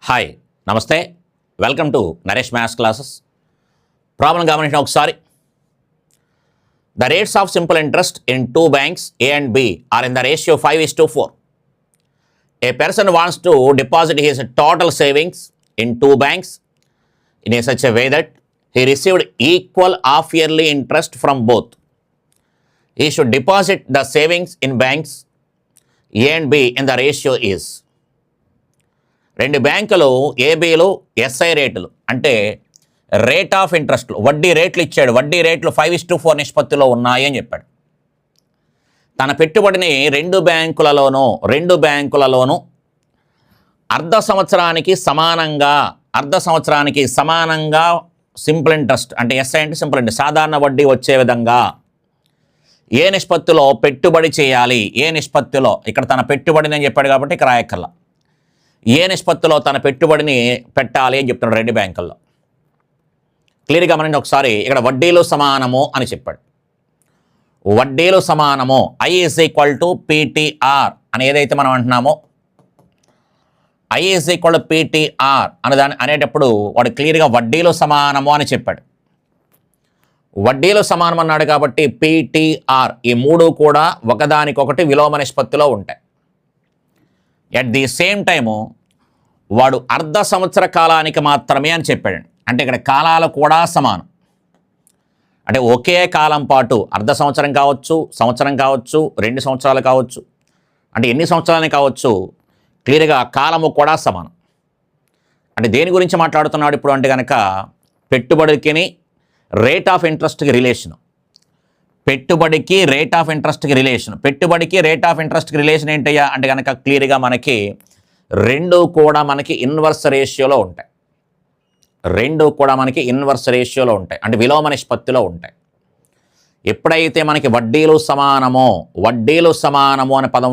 Hi నమస్తే welcome to Naresh maths classes. Problem గమనించిన ఒకసారి. The rates of simple interest in two banks A and B are in the ratio 5:4. A person wants to deposit his total savings in two banks in such a way that he received equal half yearly interest from both. He should deposit the savings in banks A and B in the ratio is. రెండు బ్యాంకులు ఏబీలు SI రేటులు అంటే rate of ఇంట్రెస్ట్లు వడ్డీ రేట్లు ఇచ్చాడు. వడ్డీ రేట్లు 5:4 నిష్పత్తిలో ఉన్నాయి అని చెప్పాడు. తన పెట్టుబడిని రెండు బ్యాంకులలోనూ అర్ధ సంవత్సరానికి సమానంగా సింపుల్ ఇంట్రెస్ట్ అంటే ఎస్ఐ అంటే సింపుల్ ఇంట్రెస్ట్ సాధారణ వడ్డీ వచ్చే విధంగా ఏ నిష్పత్తిలో పెట్టుబడి చేయాలి, ఏ నిష్పత్తిలో, ఇక్కడ తన పెట్టుబడిని అని చెప్పాడు కాబట్టి ఇక్కడ రాయక్కర్లా, ఏ నిష్పత్తిలో తన పెట్టుబడిని పెట్టాలి అని చెప్తున్నాడు రెండు బ్యాంకుల్లో. క్లియర్గా గమనించండి ఒకసారి. ఇక్కడ వడ్డీలు సమానము అని చెప్పాడు. వడ్డీలు సమానము I = PTR అని ఏదైతే మనం అంటున్నామో I = PTR అనేటప్పుడు వాడు క్లియర్గా వడ్డీలు సమానము అని చెప్పాడు. వడ్డీలు సమానం అన్నాడు కాబట్టి PTR ఈ మూడు కూడా ఒకదానికొకటి విలోమ నిష్పత్తిలో ఉంటాయి. ఎట్ ది సేమ్ టైము వాడు అర్ధ సంవత్సర కాలానికి మాత్రమే అని చెప్పాడు. అంటే ఇక్కడ కాలాలు కూడా సమానం. అంటే ఒకే కాలం పాటు అర్ధ సంవత్సరం కావచ్చు, సంవత్సరం కావచ్చు, 2 సంవత్సరాలు కావచ్చు, అంటే ఎన్ని సంవత్సరాలని కావచ్చు, క్లియర్గా కాలము కూడా సమానం. అంటే దేని గురించి మాట్లాడుతున్నాడు ఇప్పుడు అంటే కనుక పెట్టుబడికి రేట్ ఆఫ్ ఇంట్రెస్ట్కి రిలేషన్. పెట్టుబడికి రేట్ ఆఫ్ ఇంట్రెస్ట్కి రిలేషన్ ఏంటయ్యా అంటే కనుక క్లియర్గా మనకి రెండు కూడా మనకి ఇన్వర్స్ రేషియోలో ఉంటాయి. అంటే విలోమ నిష్పత్తిలో ఉంటాయి. ఎప్పుడైతే మనకి వడ్డీలు సమానమో అనే పదం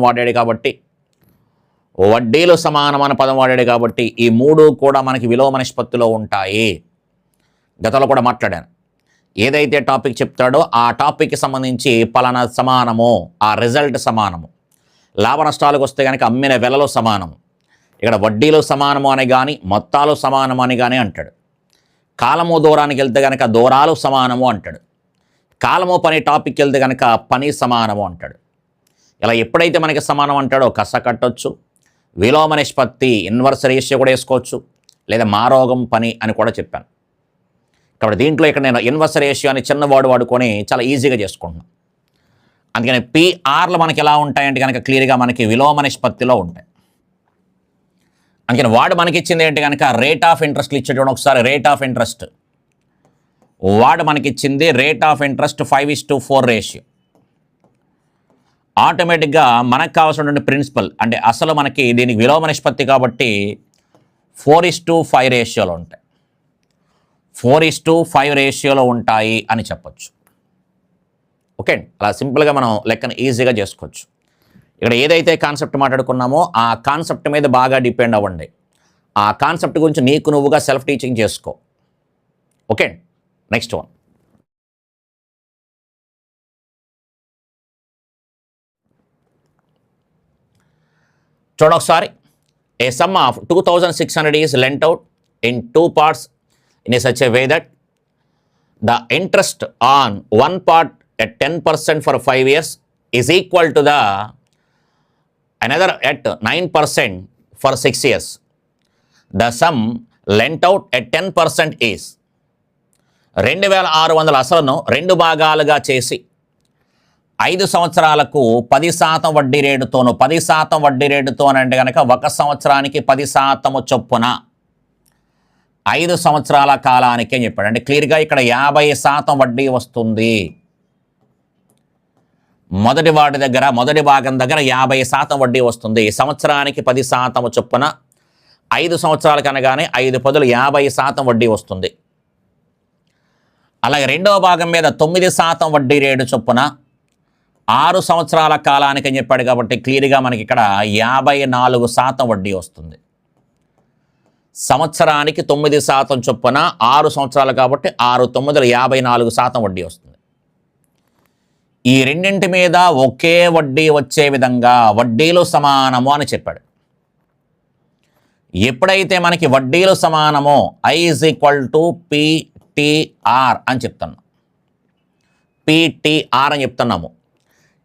వాడాడు కాబట్టి ఈ మూడు కూడా మనకి విలోమ నిష్పత్తిలో ఉంటాయి. గతంలో కూడా మాట్లాడాను. ఏదైతే టాపిక్ చెప్తాడో ఆ టాపిక్కి సంబంధించి పలానా సమానము, ఆ రిజల్ట్ సమానము. లాభ నష్టాలకు వస్తే కనుక అమ్మిన వెలలో సమానము. ఇక్కడ వడ్డీలు సమానము అని కానీ మొత్తాలు సమానము అని కానీ అంటాడు. కాలము దూరానికి వెళ్తే కనుక దూరాలు సమానము అంటాడు. కాలము పని టాపిక్ వెళ్తే కనుక పని సమానము అంటాడు. ఇలా ఎప్పుడైతే మనకి సమానం అంటాడో కస కట్టొచ్చు, విలోమ నిష్పత్తి ఇన్వర్స్ రేషియో కూడా వేసుకోవచ్చు, లేదా మారోగం పని అని కూడా చెప్పాను. కాబట్టి దీంట్లో ఇక్కడ నేను ఇన్వర్స్ రేషియో అని చిన్న వర్డ్ వాడుకొని చాలా ఈజీగా చేసుకుంటున్నాను. అందుకని పిఆర్లు మనకి ఎలా ఉంటాయంటే కనుక క్లియర్గా మనకి విలోమ నిష్పత్తిలో ఉంటాయి. అందుకని వాడు మనకి ఇచ్చింది ఏంటి కనుక రేట్ ఆఫ్ ఇంట్రెస్ట్లు ఇచ్చేటప్పుడు ఒకసారి రేట్ ఆఫ్ ఇంట్రెస్ట్ వాడు మనకిచ్చింది రేట్ ఆఫ్ ఇంట్రెస్ట్ 5:4 రేషియో. ఆటోమేటిక్గా మనకు కావాల్సినటువంటి ప్రిన్సిపల్ అంటే అసలు మనకి దీనికి విలోమ నిష్పత్తి కాబట్టి 4:5 రేషియోలో ఉంటాయి. 4:5 రేషియోలో ఉంటాయి అని చెప్పొచ్చు. ఓకే అండి, అలా సింపుల్గా మనం లెక్కను ఈజీగా చేసుకోవచ్చు. ఇక్కడ ఏదైతే కాన్సెప్ట్ మాట్లాడుకున్నామో ఆ కాన్సెప్ట్ మీద బాగా డిపెండ్ అవ్వండి. ఆ కాన్సెప్ట్ గురించి నీకు నువ్వుగా సెల్ఫ్ టీచింగ్ చేసుకో. ఓకే అండి, నెక్స్ట్ వన్. చూడండి ఒకసారి. A sum of 2,600 is lent out in 2 parts in such a way that the interest on one part at 10% for 5 years is equal to the another at 9% for 6 years. The sum lent out at 10% is 2,600 అసలును 2 భాగాలుగా చేసి 5 సంవత్సరాలకు 10% వడ్డీ రేటుతోను 10% వడ్డీ రేటుతో అంటే కనుక 1 సంవత్సరానికి 10% చొప్పున 5 సంవత్సరాల కాలానికి అని చెప్పాడు. అంటే క్లియర్గా ఇక్కడ 50% వడ్డీ వస్తుంది. మొదటి భాగం దగ్గర 50% వడ్డీ వస్తుంది. సంవత్సరానికి 10% చొప్పున 5 సంవత్సరాలకు అనగానే 5 పదులు 50% వడ్డీ వస్తుంది. అలాగే రెండవ భాగం మీద 9% వడ్డీ రేటు చొప్పున 6 సంవత్సరాల కాలానికి అని చెప్పాడు కాబట్టి క్లియర్గా మనకి ఇక్కడ 54% వడ్డీ వస్తుంది. సంవత్సరానికి 9% చొప్పున 6 సంవత్సరాలు కాబట్టి 6 9 54% వడ్డీ వస్తుంది. ఈ రెండింటి మీద ఒకే వడ్డీ వచ్చే విధంగా వడ్డీలు సమానము అని చెప్పాడు. ఎప్పుడైతే మనకి వడ్డీలు సమానమో I is equal to PTR అని చెప్తున్నాం. పిటిఆర్ అని చెప్తున్నాము.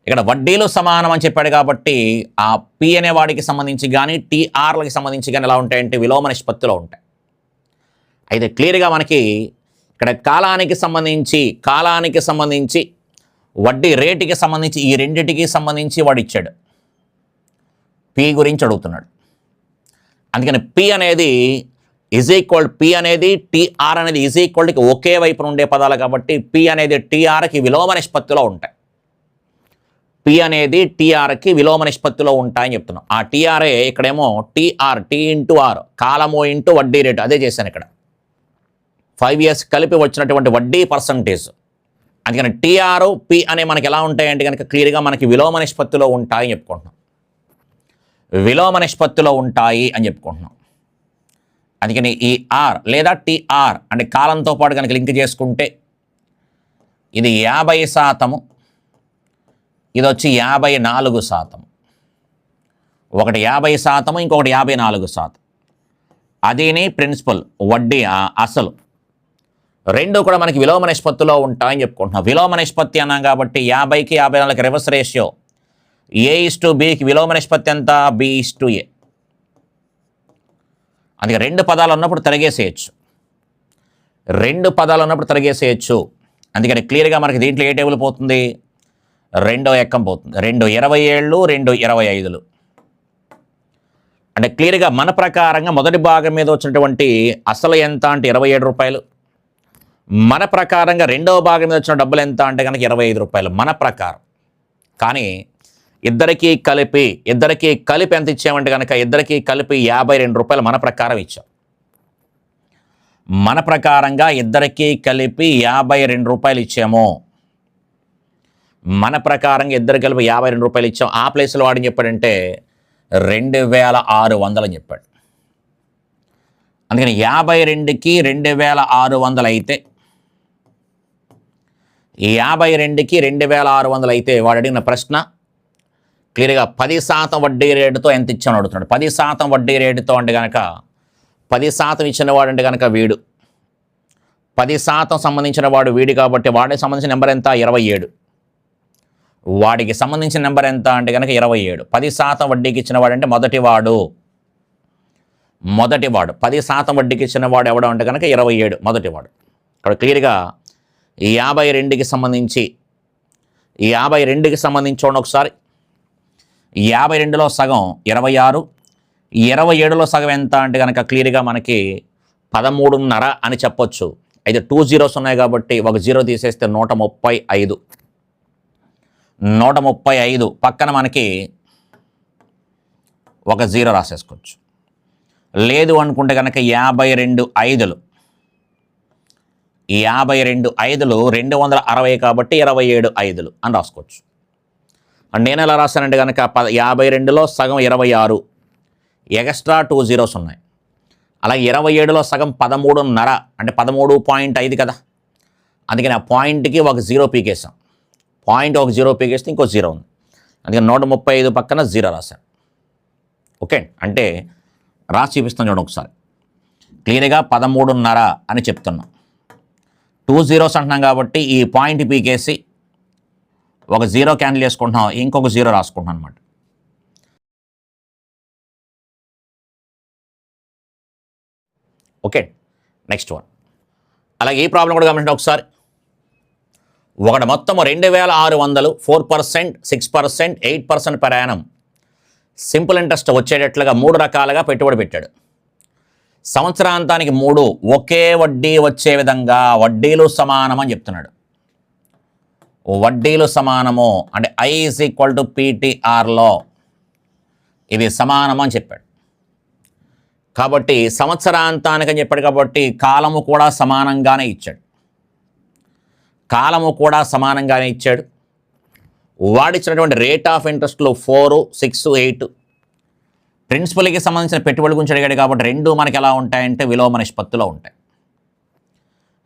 ఇక్కడ వడ్డీలు సమానం అని చెప్పాడు కాబట్టి ఆ పి అనే వాడికి సంబంధించి కానీ టీఆర్లకి సంబంధించి కానీ ఎలా ఉంటాయంటే విలోమ నిష్పత్తిలో ఉంటాయి. అయితే క్లియర్గా మనకి ఇక్కడ కాలానికి సంబంధించి వడ్డీ రేటుకి సంబంధించి ఈ రెండింటికి సంబంధించి వాడు ఇచ్చాడు. పి గురించి అడుగుతున్నాడు. అందుకని పి అనేది టీఆర్ అనేది ఈజ్ ఈక్వల్కి ఒకే వైపున ఉండే పదాలు కాబట్టి పి అనేది టీఆర్కి విలోమ నిష్పత్తిలో ఉంటాయి. పి అనేది టీఆర్కి విలోమ నిష్పత్తిలో ఉంటాయని చెప్తున్నాం. ఆ టీఆర్ఏ ఇక్కడేమో టీఆర్ టీ ఇంటూ ఆర్ కాలము ఇంటూ వడ్డీ రేటు అదే చేశాను ఇక్కడ 5 years కలిపి వచ్చినటువంటి వడ్డీ పర్సంటేజ్. అందుకని టీఆర్ పి అనే మనకి ఎలా ఉంటాయంటే కనుక క్లియర్గా మనకి విలోమ నిష్పత్తిలో ఉంటాయని చెప్పుకుంటున్నాం. విలోమ నిష్పత్తిలో ఉంటాయి అని చెప్పుకుంటున్నాం. అందుకని ఈ ఆర్ లేదా టీఆర్ అంటే కాలంతో పాటు కనుక లింక్ చేసుకుంటే ఇది 50%, ఇది వచ్చి 54%. ఒకటి 50%, ఇంకొకటి 54%. అదేని ప్రిన్సిపల్ వడ్డీ అసలు రెండు కూడా మనకి విలోమ నిష్పత్తిలో ఉంటాయని చెప్పుకుంటున్నాం. విలోమ నిష్పత్తి అన్నాం కాబట్టి 50కి 54కి రివర్స్ రేషియో A:B విలోమ నిష్పత్తి ఎంత B:A. అందుకే రెండు పదాలు ఉన్నప్పుడు తిరగేసేయచ్చు. అందుకని క్లియర్గా మనకి దీంట్లో ఏ టేబుల్ పోతుంది, రెండో ఎక్కం పోతుంది. 2 27, 2 25. అంటే క్లియర్గా మన ప్రకారంగా మొదటి భాగం మీద వచ్చినటువంటి అసలు ఎంత అంటే 27 రూపాయలు. మన ప్రకారంగా రెండవ భాగం మీద వచ్చిన డబ్బులు ఎంత అంటే కనుక 25 రూపాయలు మన ప్రకారం. కానీ ఇద్దరికీ కలిపి ఎంత ఇచ్చామంటే కనుక ఇద్దరికీ కలిపి 52 రూపాయలు మన ప్రకారం ఇచ్చాం. మన ప్రకారంగా ఇద్దరికీ కలిపి 52 రూపాయలు ఇచ్చాము. మన ప్రకారంగా ఇద్దరు కలిపి 52 రూపాయలు ఇచ్చాం. ఆ ప్లేస్లో వాడిని చెప్పాడంటే 2600 అని చెప్పాడు. అందుకని 52కి 2600 అయితే 52కి 2600 అయితే వాడు అడిగిన ప్రశ్న క్లియర్గా 10% వడ్డీ రేటుతో ఎంత ఇచ్చామని అడుగుతున్నాడు. 10% వడ్డీ రేటుతో అంటే కనుక 10% ఇచ్చిన వాడు అంటే కనుక వీడు 10% సంబంధించిన వాడు వీడు కాబట్టి వాడికి సంబంధించిన నెంబర్ ఎంత 27. వాడికి సంబంధించిన నెంబర్ ఎంత అంటే కనుక 27. 10% వడ్డీకి ఇచ్చిన వాడు అంటే మొదటివాడు 10% వడ్డీకి ఇచ్చిన వాడు ఎవడు అంటే కనుక 27 మొదటివాడు. ఇక్కడ క్లియర్గా ఈ 52కి సంబంధించి చూడండి ఒకసారి. 52లో సగం 26, 27లో సగం ఎంత అంటే కనుక క్లియర్గా మనకి 13.5 అని చెప్పొచ్చు. అయితే 2 zeros ఉన్నాయి కాబట్టి ఒక 0 తీసేస్తే 135. 135 పక్కన మనకి ఒక 0 రాసేసుకోవచ్చు. లేదు అనుకుంటే కనుక 52 5లు 260 కాబట్టి 27 5లు అని రాసుకోవచ్చు. అండ్ నేను ఎలా రాశానంటే కనుక 52లో సగం 26 ఎక్స్ట్రా 2 zeros ఉన్నాయి. అలాగే 27లో సగం 13.5 అంటే 13.5 కదా. అందుకని ఆ పాయింట్కి ఒక 0 పీకేసాం. పాయింట్ ఒక 0 పీకేస్తే ఇంకో 0 ఉంది. అందుకని 135 పక్కన 0 రాశాను. ఓకే, అంటే రాసి చూపిస్తాను చూడండి ఒకసారి. క్లియర్గా 13.5 అని చెప్తున్నాం. 2 zeros అంటున్నాం కాబట్టి ఈ పాయింట్ పీకేసి ఒక 0 క్యాన్సిల్ చేసుకుంటున్నాం, ఇంకొక 0 రాసుకుంటున్నాం అనమాట. Okay, next one. అలాగే ఈ ప్రాబ్లం కూడా గమనించండి ఒకసారి. ఒకటి మొత్తం 2600 4%, 6%, 8% per annum సింపుల్ ఇంట్రెస్ట్ వచ్చేటట్లుగా 3 రకాలుగా పెట్టుబడి పెట్టాడు. సంవత్సరాంతానికి 3 ఒకే వడ్డీ వచ్చే విధంగా వడ్డీలు సమానం అని చెప్తున్నాడు. వడ్డీలు సమానము అంటే I = PTRలో ఇది సమానం అని చెప్పాడు. కాబట్టి సంవత్సరాంతానికి అని చెప్పాడు కాబట్టి కాలము కూడా సమానంగానే ఇచ్చాడు. వాడిచ్చినటువంటి రేట్ ఆఫ్ ఇంట్రెస్ట్లు 4, 6, 8. ప్రిన్సిపల్కి సంబంధించిన పెట్టుబడి గురించి అడిగాడు కాబట్టి రెండు మనకి ఎలా ఉంటాయంటే విలోమ నిష్పత్తిలో ఉంటాయి.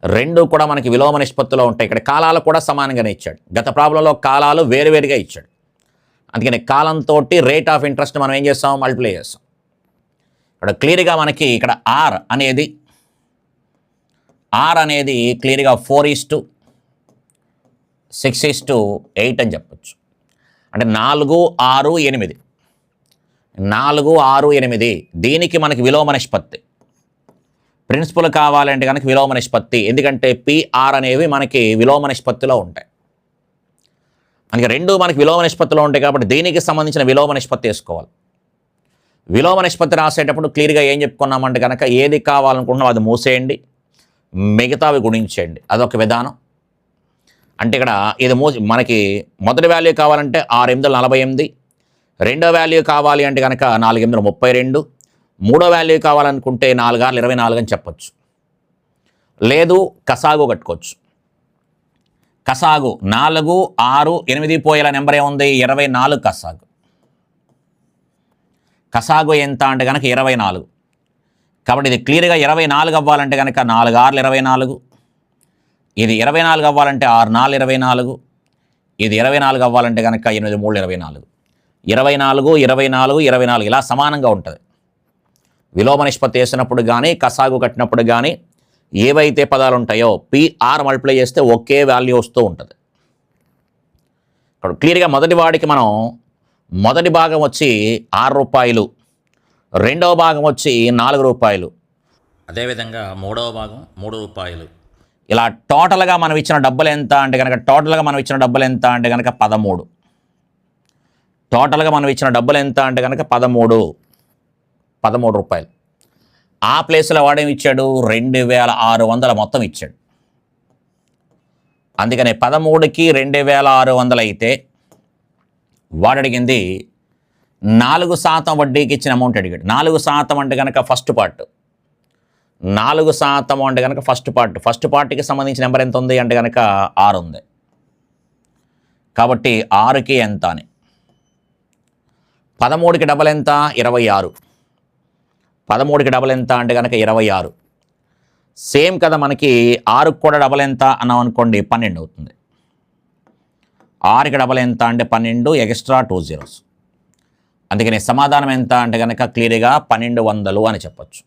రెండు కూడా మనకి విలోమ నిష్పత్తిలో ఉంటాయి. ఇక్కడ కాలాలు కూడా సమానంగానే ఇచ్చాడు. గత ప్రాబ్లంలో కాలాలు వేరువేరుగా ఇచ్చాడు. అందుకని కాలంతో రేట్ ఆఫ్ ఇంట్రెస్ట్ మనం ఏం చేస్తాం, మల్టిప్లై చేస్తాం. ఇక్కడ క్లియర్గా మనకి ఇక్కడ ఆర్ అనేది క్లియర్గా 4:6:8 అని చెప్పచ్చు. అంటే 4, 6, 8 4, 6, 8 దీనికి మనకి విలోమ నిష్పత్తి. ప్రిన్సిపల్ కావాలంటే కనుక విలోమ నిష్పత్తి, ఎందుకంటే పిఆర్ అనేవి మనకి విలోమ నిష్పత్తిలో ఉంటాయి. మనకి రెండు మనకి విలోమ నిష్పత్తిలో ఉంటాయి కాబట్టి దీనికి సంబంధించిన విలోమ నిష్పత్తి వేసుకోవాలి. విలోమ నిష్పత్తి రాసేటప్పుడు క్లియర్గా ఏం చెప్పుకున్నామంటే కనుక ఏది కావాలనుకుంటున్నామో అది మూసేయండి, మిగతావి గుణించేయండి. అదొక విధానం. అంటే ఇక్కడ ఇది మనకి మొదటి వాల్యూ కావాలంటే 6×8 = 48, రెండో వాల్యూ కావాలి అంటే కనుక 4×8 = 32, మూడో వాల్యూ కావాలనుకుంటే 4×6 = 24 అని చెప్పొచ్చు. లేదు కసాగు కట్టుకోవచ్చు. కసాగు 4, 6, 8 పోయేలా నెంబర్ ఏముంది? 24 కసాగు. కసాగు ఎంత అంటే కనుక 24. కాబట్టి ఇది క్లియర్గా 24 అవ్వాలంటే కనుక 4×6 = 24, ఇది 24 అవ్వాలంటే 6×4 = 24, ఇది 24 అవ్వాలంటే కనుక 8×3 = 24. 24, 24, 24 ఇలా సమానంగా ఉంటుంది. విలోమ నిష్పత్తి వేసినప్పుడు కానీ కసాగు కట్టినప్పుడు కానీ ఏవైతే పదాలు ఉంటాయో పిఆర్ మల్టిప్లై చేస్తే ఒకే వాల్యూ వస్తూ ఉంటుంది. ఇక్కడ క్లియర్గా మొదటి వాడికి మనం మొదటి భాగం వచ్చి 6 రూపాయలు, రెండవ భాగం వచ్చి 4 రూపాయలు, అదేవిధంగా మూడవ భాగం 3 రూపాయలు. ఇలా టోటల్గా మనం ఇచ్చిన డబ్బులు ఎంత అంటే కనుక 13. టోటల్గా మనం ఇచ్చిన డబ్బులు ఎంత అంటే కనుక 13 రూపాయలు. ఆ ప్లేస్లో వాడేమి ఇచ్చాడు? 2600 మొత్తం ఇచ్చాడు. అందుకని 13కి 2600 అయితే వాడు అడిగింది 4% వడ్డీకి ఇచ్చిన అమౌంట్ అడిగాడు. 4% అంటే కనుక ఫస్ట్ పార్ట్. 4% అంటే కనుక ఫస్ట్ పార్ట్కి సంబంధించిన నెంబర్ ఎంత ఉంది అంటే కనుక 6 ఉంది. కాబట్టి 6కి ఎంత అని. 13కి డబల్ ఎంత? 26. 13కి డబల్ ఎంత అంటే కనుక 26. సేమ్ కదా మనకి 6కి కూడా డబల్ ఎంత అన్నాం అనుకోండి 12 అవుతుంది. 6కి డబల్ ఎంత అంటే 12, ఎక్స్ట్రా 2 zeros. అందుకని సమాధానం ఎంత అంటే కనుక క్లియర్గా 1200 అని చెప్పచ్చు.